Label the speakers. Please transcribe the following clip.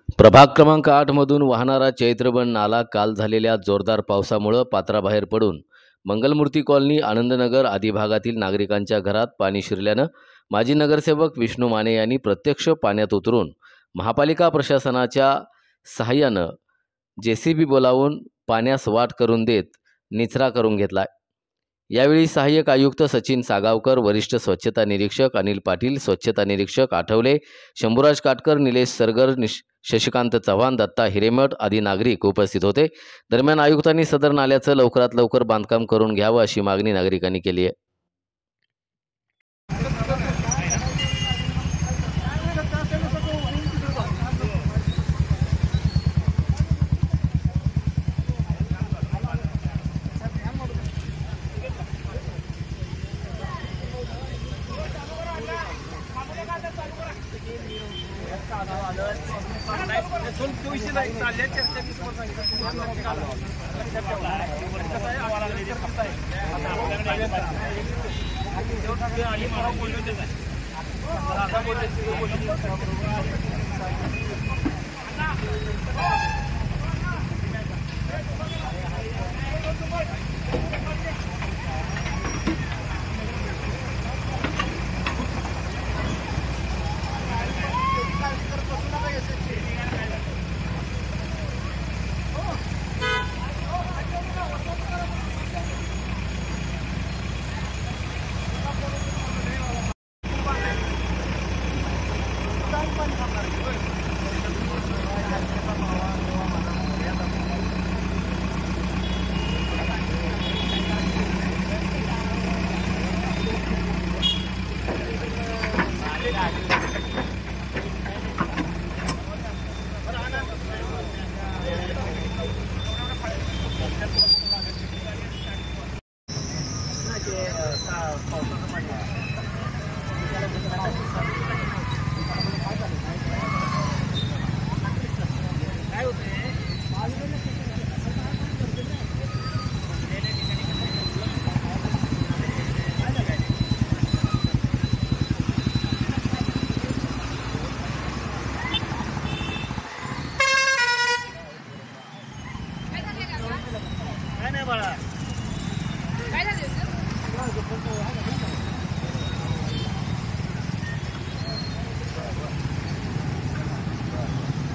Speaker 1: प्रभाग क्रमांक 8 मधून वाहणारा चैत्रबन नाला काल झालेल्या जोरदार पावसामुळे पात्राबाहेर पडून मंगलमूर्ती कॉलनी, आनंदनगर आदी भागातील नागरिकांच्या घरात पाणी शिरल्यानं माजी नगरसेवक विष्णू माने यांनी प्रत्यक्ष पाण्यात उतरून महापालिका प्रशासनाच्या सहाय्यानं JCB बोलावून पाण्यास वाट करून देत निचरा करून घेतला। यावेळी सहाय्यक आयुक्त सचिन सागावकर, वरिष्ठ स्वच्छता निरीक्षक अनिल पाटील, स्वच्छता निरीक्षक आठवले, शंभूराज काटकर, निलेश सरगर, शशिकांत चव्हाण, दत्ता हिरेमठ आदी नागरिक उपस्थित होते। दरम्यान आयुक्तांनी सदर नाल्याचं लवकरात लवकर बांधकाम करून घ्यावं अशी मागणी नागरिकांनी केली आहे।
Speaker 2: काय झालं?